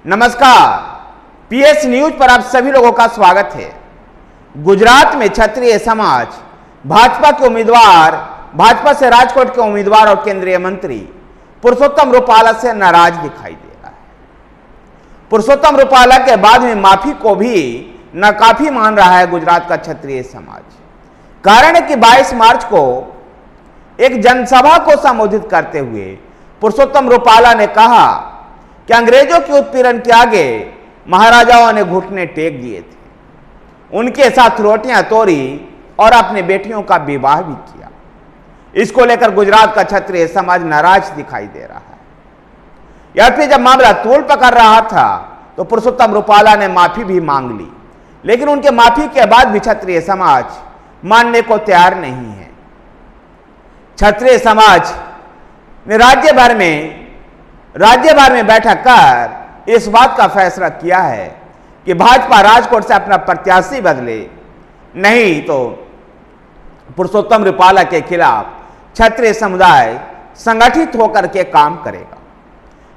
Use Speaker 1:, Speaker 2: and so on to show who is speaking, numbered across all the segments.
Speaker 1: नमस्कार, PS news पर आप सभी लोगों का स्वागत है। गुजरात में क्षत्रिय समाज भाजपा के उम्मीदवार, भाजपा से राजकोट के उम्मीदवार और केंद्रीय मंत्री पुरुषोत्तम रूपाला से नाराज दिखाई दे रहा है। पुरुषोत्तम रूपाला के बाद में माफी को भी नाकाफी मान रहा है गुजरात का क्षत्रिय समाज। कारण है कि 22 मार्च को एक जनसभा को संबोधित करते हुए पुरुषोत्तम रूपाला ने कहा कि अंग्रेजों के उत्पीड़न के आगे महाराजाओं ने घुटने टेक दिए थे, उनके साथ रोटियां तोड़ी और अपने बेटियों का विवाह भी किया। इसको लेकर गुजरात का क्षत्रिय समाज नाराज दिखाई दे रहा है। या फिर जब मामला तूल पकड़ रहा था तो पुरुषोत्तम रूपाला ने माफी भी मांग ली, लेकिन उनके माफी के बाद भी क्षत्रिय समाज मानने को तैयार नहीं है। क्षत्रिय समाज ने राज्य भर में बैठक कर इस बात का फैसला किया है कि भाजपा राजकोट से अपना प्रत्याशी बदले, नहीं तो पुरुषोत्तम रूपाला के खिलाफ क्षत्रिय समुदाय संगठित होकर के काम करेगा।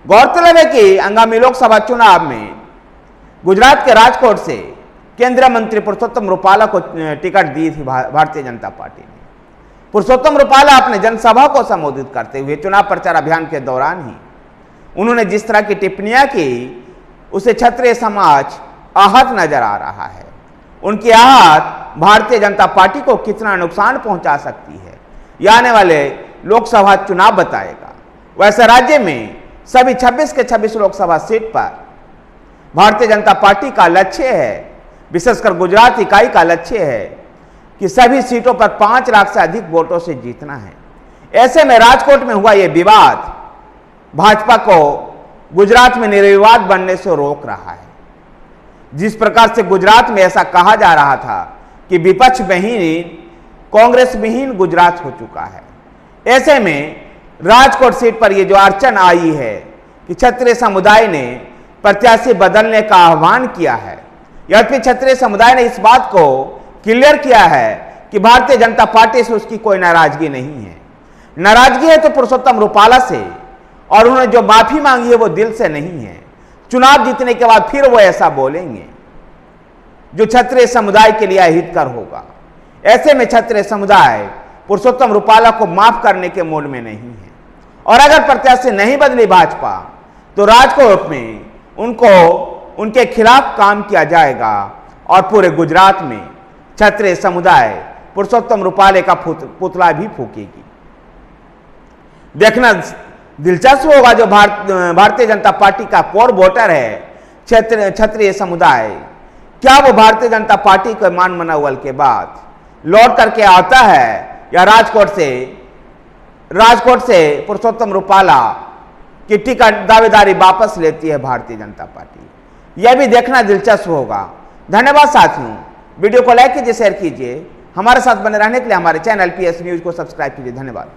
Speaker 1: गौरतलब है कि आगामी लोकसभा चुनाव में गुजरात के राजकोट से केंद्रीय मंत्री पुरुषोत्तम रूपाला को टिकट दी थी भारतीय जनता पार्टी ने। पुरुषोत्तम रूपाला अपने जनसभा को संबोधित करते हुए चुनाव प्रचार अभियान के दौरान ही उन्होंने जिस तरह की टिप्पणियां की, उसे क्षत्रिय समाज आहत नजर आ रहा है। उनकी आहत भारतीय जनता पार्टी को कितना नुकसान पहुंचा सकती है, यह आने वाले लोकसभा चुनाव बताएगा। वैसे राज्य में सभी 26 के 26 लोकसभा सीट पर भारतीय जनता पार्टी का लक्ष्य है, विशेषकर गुजरात इकाई का लक्ष्य है कि सभी सीटों पर 5 लाख से अधिक वोटों से जीतना है। ऐसे में राजकोट में हुआ यह विवाद भाजपा को गुजरात में निर्विवाद बनने से रोक रहा है। जिस प्रकार से गुजरात में ऐसा कहा जा रहा था कि विपक्ष विहीन, कांग्रेस विहीन गुजरात हो चुका है, ऐसे में राजकोट सीट पर यह जो अड़चन आई है कि क्षत्रिय समुदाय ने प्रत्याशी बदलने का आह्वान किया है, या फिर क्षत्रिय समुदाय ने इस बात को क्लियर किया है कि भारतीय जनता पार्टी से उसकी कोई नाराजगी नहीं है। नाराजगी है तो पुरुषोत्तम रूपाला से, और उन्होंने जो माफी मांगी है वो दिल से नहीं है। चुनाव जीतने के बाद फिर वो ऐसा बोलेंगे जो क्षत्रिय समुदाय के लिए अहितकर होगा। ऐसे में क्षत्रिय समुदाय पुरुषोत्तम रूपाला को माफ करने के मूड में नहीं है, और अगर प्रत्याशी नहीं बदली भाजपा तो राजकोट में उनको उनके खिलाफ काम किया जाएगा और पूरे गुजरात में क्षत्रिय समुदाय पुरुषोत्तम रूपाले का पुतला भी फूकेगी। देखना दिलचस्प होगा जो भारतीय जनता पार्टी का कोर वोटर है क्षत्रिय समुदाय, क्या वो भारतीय जनता पार्टी के मान मनोबल के बाद लौट करके आता है, या राजकोट से पुरुषोत्तम रूपाला की टिकट दावेदारी वापस लेती है भारतीय जनता पार्टी। यह भी देखना दिलचस्प होगा। धन्यवाद साथियों, वीडियो को लाइक कीजिए, शेयर कीजिए। हमारे साथ बने रहने के लिए हमारे चैनल पीएस न्यूज को सब्सक्राइब कीजिए। धन्यवाद।